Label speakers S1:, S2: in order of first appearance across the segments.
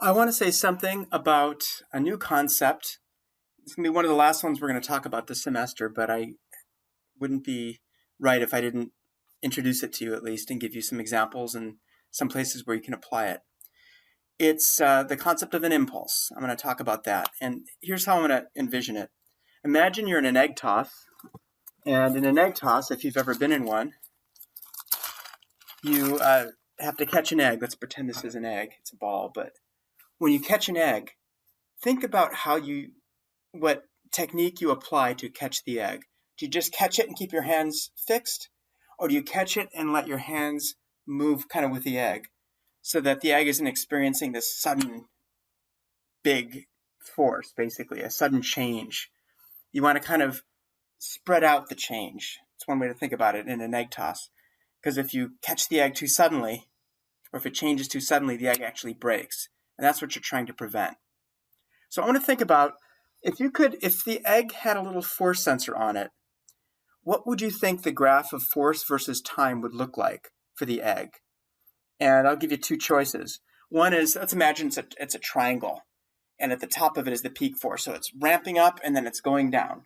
S1: I want to say something about a new concept. It's going to be one of the last ones we're going to talk about this semester, but I wouldn't be right if I didn't introduce it to you at least and give you some examples and some places where you can apply it. It's the concept of an impulse. I'm going to talk about that. And here's how I'm going to envision it. Imagine you're in an egg toss. And in an egg toss, if you've ever been in one, you have to catch an egg. Let's pretend this is an egg. It's a ball, but when you catch an egg, think about what technique you apply to catch the egg. Do you just catch it and keep your hands fixed? Or do you catch it and let your hands move kind of with the egg so that the egg isn't experiencing this sudden big force, basically, a sudden change? You want to kind of spread out the change. It's one way to think about it in an egg toss. Because if you catch the egg too suddenly, or if it changes too suddenly, the egg actually breaks. And that's what you're trying to prevent. So I want to think about, if the egg had a little force sensor on it, what would you think the graph of force versus time would look like for the egg? And I'll give you two choices. One is, let's imagine it's a triangle, and at the top of it is the peak force. So it's ramping up and then it's going down.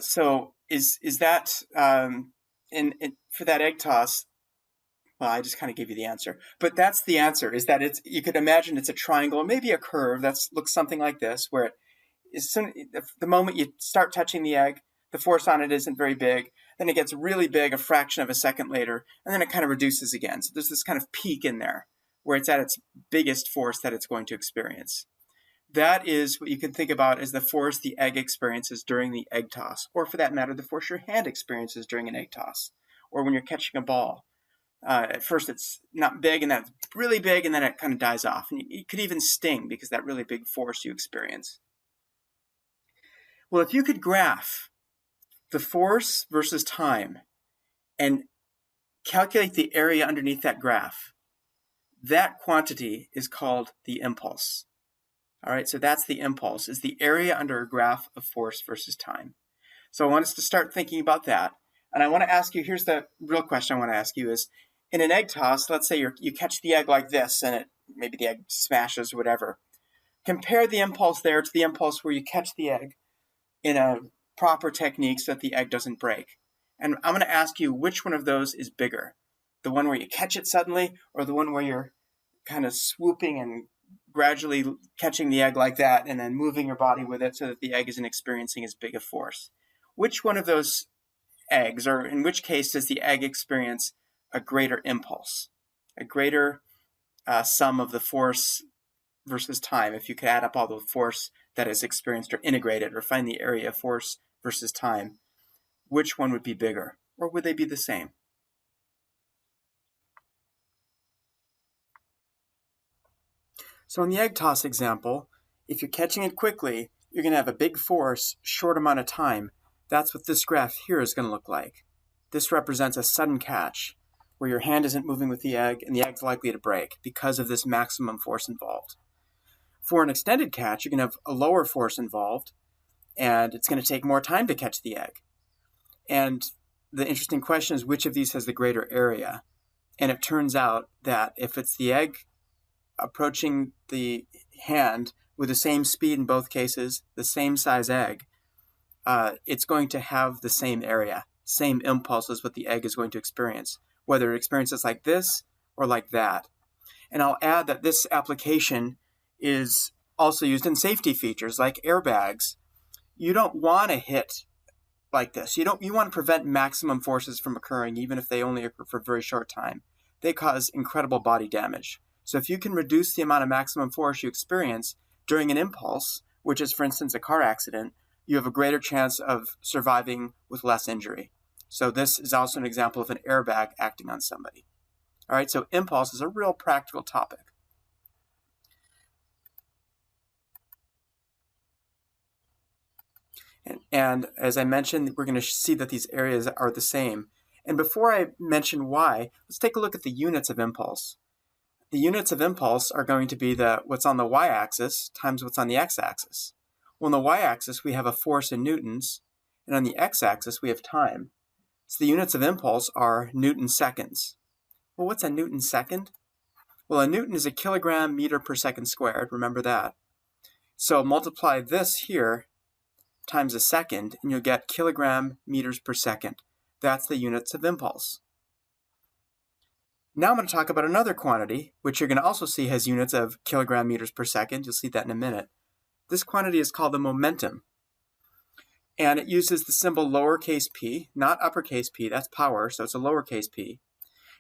S1: So is that, for that egg toss, well, I just kind of gave you the answer. But that's the answer, is that you could imagine it's a triangle, maybe a curve that looks something like this, where the moment you start touching the egg, the force on it isn't very big. Then it gets really big a fraction of a second later, and then it kind of reduces again. So there's this kind of peak in there where it's at its biggest force that it's going to experience. That is what you can think about as the force the egg experiences during the egg toss, or for that matter, the force your hand experiences during an egg toss, or when you're catching a ball. At first it's not big, and then it's really big, and then it kind of dies off. And it could even sting because that really big force you experience. Well, if you could graph the force versus time and calculate the area underneath that graph, that quantity is called the impulse. All right, so that's the impulse, is the area under a graph of force versus time. So I want us to start thinking about that. And I want to ask you, here's the real question I want to ask you is, in an egg toss, let's say you catch the egg like this, and maybe the egg smashes or whatever. Compare the impulse there to the impulse where you catch the egg in a proper technique so that the egg doesn't break. And I'm going to ask you, which one of those is bigger? The one where you catch it suddenly, or the one where you're kind of swooping and gradually catching the egg like that and then moving your body with it so that the egg isn't experiencing as big a force? Which one of those eggs, or in which case does the egg experience a greater impulse, a greater sum of the force versus time? If you could add up all the force that is experienced or integrated, or find the area of force versus time, which one would be bigger, or would they be the same? So in the egg toss example, if you're catching it quickly, you're going to have a big force, short amount of time. That's what this graph here is going to look like. This represents a sudden catch, where your hand isn't moving with the egg, and the egg's likely to break because of this maximum force involved. For an extended catch, you're going to have a lower force involved, and it's going to take more time to catch the egg. And the interesting question is, which of these has the greater area? And it turns out that if it's the egg approaching the hand with the same speed in both cases, the same size egg, it's going to have the same area, same impulse as what the egg is going to experience, whether it experiences like this or like that. And I'll add that this application is also used in safety features like airbags. You don't want to hit like this. You want to prevent maximum forces from occurring, even if they only occur for a very short time. They cause incredible body damage. So if you can reduce the amount of maximum force you experience during an impulse, which is, for instance, a car accident, you have a greater chance of surviving with less injury. So this is also an example of an airbag acting on somebody. All right, so impulse is a real practical topic. And as I mentioned, we're going to see that these areas are the same. And before I mention why, let's take a look at the units of impulse. The units of impulse are going to be what's on the y-axis times what's on the x-axis. Well, on the y-axis, we have a force in newtons, and on the x-axis, we have time. So the units of impulse are Newton seconds. Well, what's a Newton second? Well, a Newton is a kilogram meter per second squared. Remember that. So multiply this here times a second, and you'll get kilogram meters per second. That's the units of impulse. Now I'm going to talk about another quantity, which you're going to also see has units of kilogram meters per second. You'll see that in a minute. This quantity is called the momentum. And it uses the symbol lowercase p, not uppercase p, that's power, so it's a lowercase p.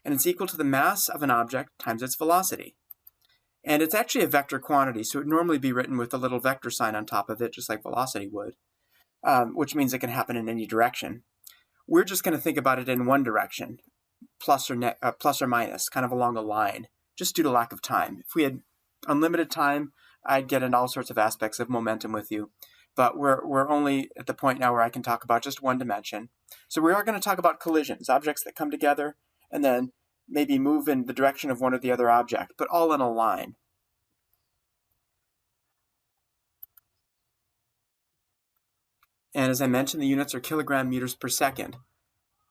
S1: And it's equal to the mass of an object times its velocity. And it's actually a vector quantity, so it would normally be written with a little vector sign on top of it, just like velocity would, which means it can happen in any direction. We're just going to think about it in one direction, plus or minus, kind of along a line, just due to lack of time. If we had unlimited time, I'd get into all sorts of aspects of momentum with you. But we're only at the point now where I can talk about just one dimension. So we are going to talk about collisions, objects that come together and then maybe move in the direction of one or the other object, but all in a line. And as I mentioned, the units are kilogram meters per second.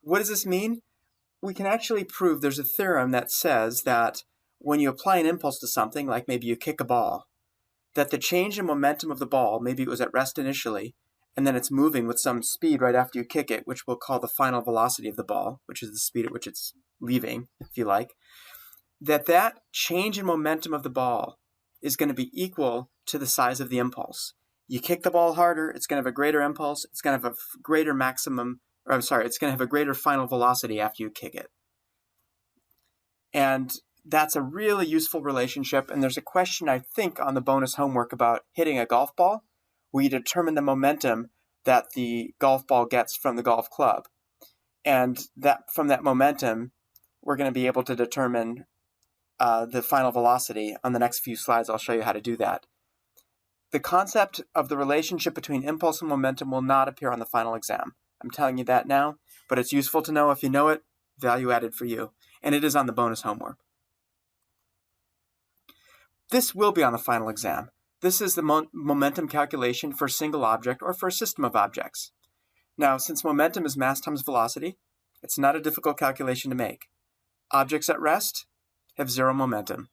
S1: What does this mean? We can actually prove there's a theorem that says that when you apply an impulse to something, like maybe you kick a ball, that the change in momentum of the ball, maybe it was at rest initially, and then it's moving with some speed right after you kick it, which we'll call the final velocity of the ball, which is the speed at which it's leaving, if you like, that change in momentum of the ball is going to be equal to the size of the impulse. You kick the ball harder, it's going to have a greater impulse, it's going to have a greater it's going to have a greater final velocity after you kick it. And that's a really useful relationship, and there's a question, I think, on the bonus homework about hitting a golf ball, where you determine the momentum that the golf ball gets from the golf club. And that from that momentum, we're going to be able to determine the final velocity. On the next few slides, I'll show you how to do that. The concept of the relationship between impulse and momentum will not appear on the final exam. I'm telling you that now, but it's useful to know. If you know it, value added for you. And it is on the bonus homework. This will be on the final exam. This is the momentum calculation for a single object or for a system of objects. Now, since momentum is mass times velocity, it's not a difficult calculation to make. Objects at rest have zero momentum.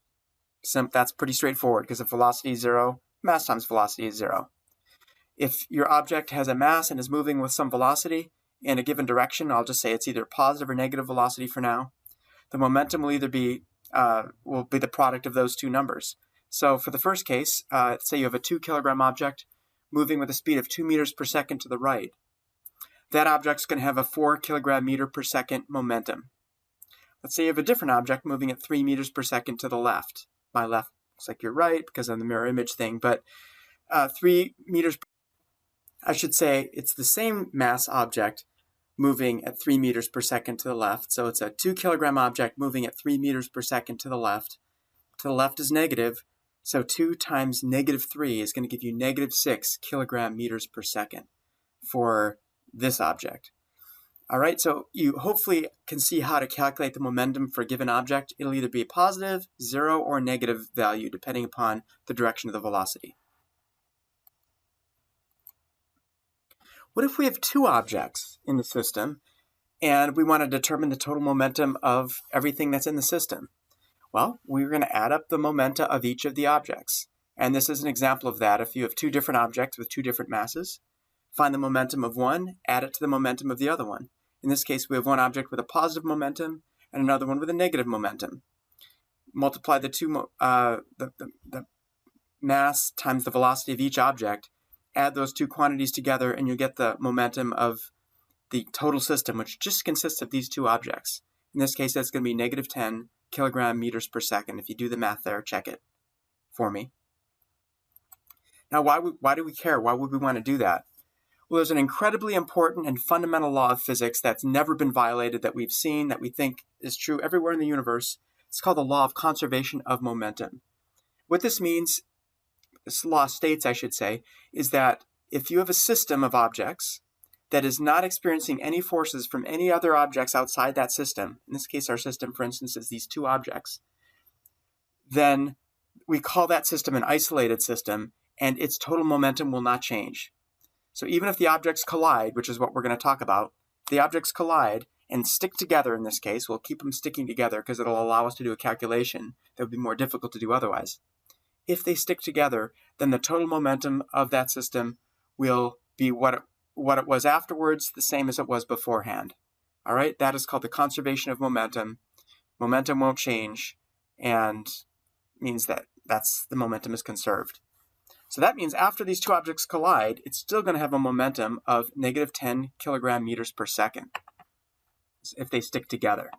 S1: That's pretty straightforward, because if velocity is zero, mass times velocity is zero. If your object has a mass and is moving with some velocity in a given direction, I'll just say it's either positive or negative velocity for now, the momentum will either be the product of those two numbers. So for the first case, say you have a 2 kilogram object moving with a speed of 2 meters per second to the right. That object's going to have a 4 kilogram meter per second momentum. Let's say you have a different object moving at 3 meters per second to the left. My left looks like your right because of the mirror image thing, but 3 meters, I should say it's the same mass object moving at 3 meters per second to the left. So it's a 2 kilogram object moving at 3 meters per second to the left. To the left is negative, so 2 times negative 3 is going to give you negative 6 kilogram meters per second for this object. All right, so you hopefully can see how to calculate the momentum for a given object. It'll either be a positive, 0, or negative value, depending upon the direction of the velocity. What if we have 2 objects in the system and we want to determine the total momentum of everything that's in the system? Well, we're going to add up the momenta of each of the objects. And this is an example of that. If you have 2 different objects with 2 different masses, find the momentum of one, add it to the momentum of the other one. In this case, we have one object with a positive momentum and another one with a negative momentum. Multiply the mass times the velocity of each object, add those 2 quantities together, and you'll get the momentum of the total system, which just consists of these 2 objects. In this case, that's going to be negative 10 kilogram meters per second. If you do the math there, check it for me. Now, why do we care? Why would we want to do that? Well, there's an incredibly important and fundamental law of physics that's never been violated, that we've seen, that we think is true everywhere in the universe. It's called the law of conservation of momentum. What this means, this law states, I should say, is that if you have a system of objects that is not experiencing any forces from any other objects outside that system, in this case our system, for instance, is these 2 objects, then we call that system an isolated system, and its total momentum will not change. So even if the objects collide, which is what we're going to talk about, the objects collide and stick together in this case, we'll keep them sticking together because it'll allow us to do a calculation that would be more difficult to do otherwise. If they stick together, then the total momentum of that system will be what it was afterwards, the same as it was beforehand. All right, that is called the conservation of momentum. Momentum won't change, and means that the momentum is conserved. So that means after these two objects collide, it's still going to have a momentum of negative 10 kilogram meters per second if they stick together.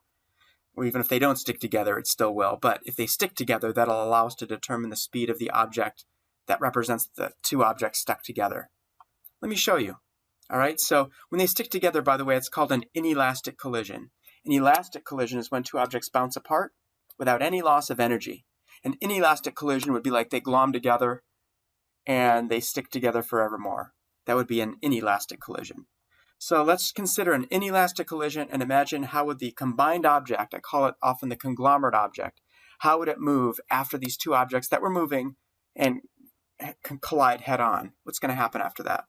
S1: Or even if they don't stick together, it still will. But if they stick together, that'll allow us to determine the speed of the object that represents the two objects stuck together. Let me show you. All right, so when they stick together, by the way, it's called an inelastic collision. An elastic collision is when two objects bounce apart without any loss of energy. An inelastic collision would be like they glom together and they stick together forevermore. That would be an inelastic collision. So let's consider an inelastic collision and imagine how would the combined object, I call it often the conglomerate object, how would it move after these two objects that were moving and collide head on? What's going to happen after that?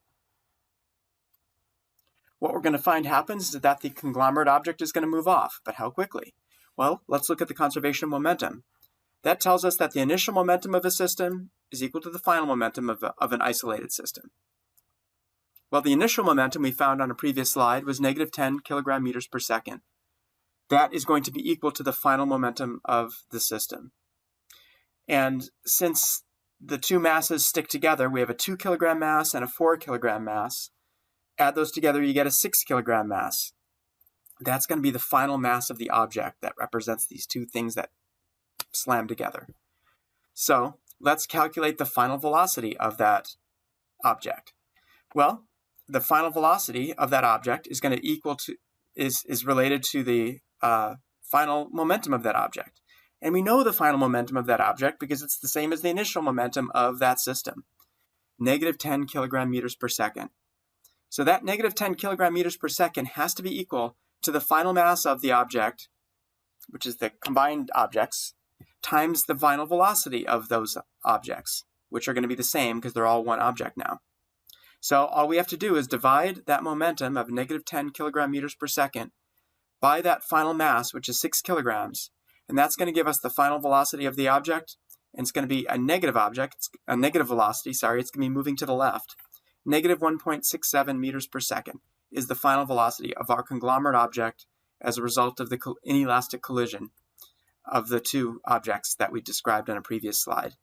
S1: What we're going to find happens is that the conglomerate object is going to move off, but how quickly? Well, let's look at the conservation of momentum. That tells us that the initial momentum of a system is equal to the final momentum of an isolated system. Well, the initial momentum we found on a previous slide was negative 10 kilogram meters per second. That is going to be equal to the final momentum of the system. And since the two masses stick together, we have a 2 kilogram mass and a 4 kilogram mass. Add those together, you get a 6 kilogram mass. That's going to be the final mass of the object that represents these two things that slam together. So let's calculate the final velocity of that object. Well, the final velocity of that object is going to equal to is related to the final momentum of that object. And we know the final momentum of that object because it's the same as the initial momentum of that system, negative 10 kilogram meters per second. So that negative 10 kilogram meters per second has to be equal to the final mass of the object, which is the combined objects, times the final velocity of those objects, which are going to be the same because they're all one object now. So all we have to do is divide that momentum of negative 10 kilogram meters per second by that final mass, which is 6 kilograms, and that's going to give us the final velocity of the object, and it's going to be a negative velocity, it's going to be moving to the left. Negative 1.67 meters per second is the final velocity of our conglomerate object as a result of the inelastic collision of the two objects that we described on a previous slide.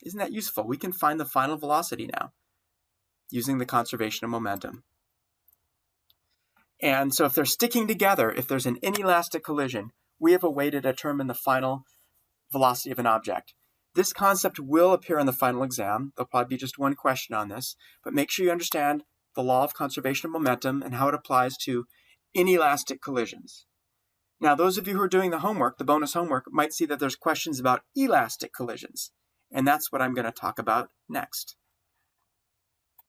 S1: Isn't that useful? We can find the final velocity now using the conservation of momentum. And so if they're sticking together, if there's an inelastic collision, we have a way to determine the final velocity of an object. This concept will appear in the final exam. There'll probably be just one question on this, but make sure you understand the law of conservation of momentum and how it applies to inelastic collisions. Now, those of you who are doing the homework, the bonus homework, might see that there's questions about elastic collisions, and that's what I'm going to talk about next.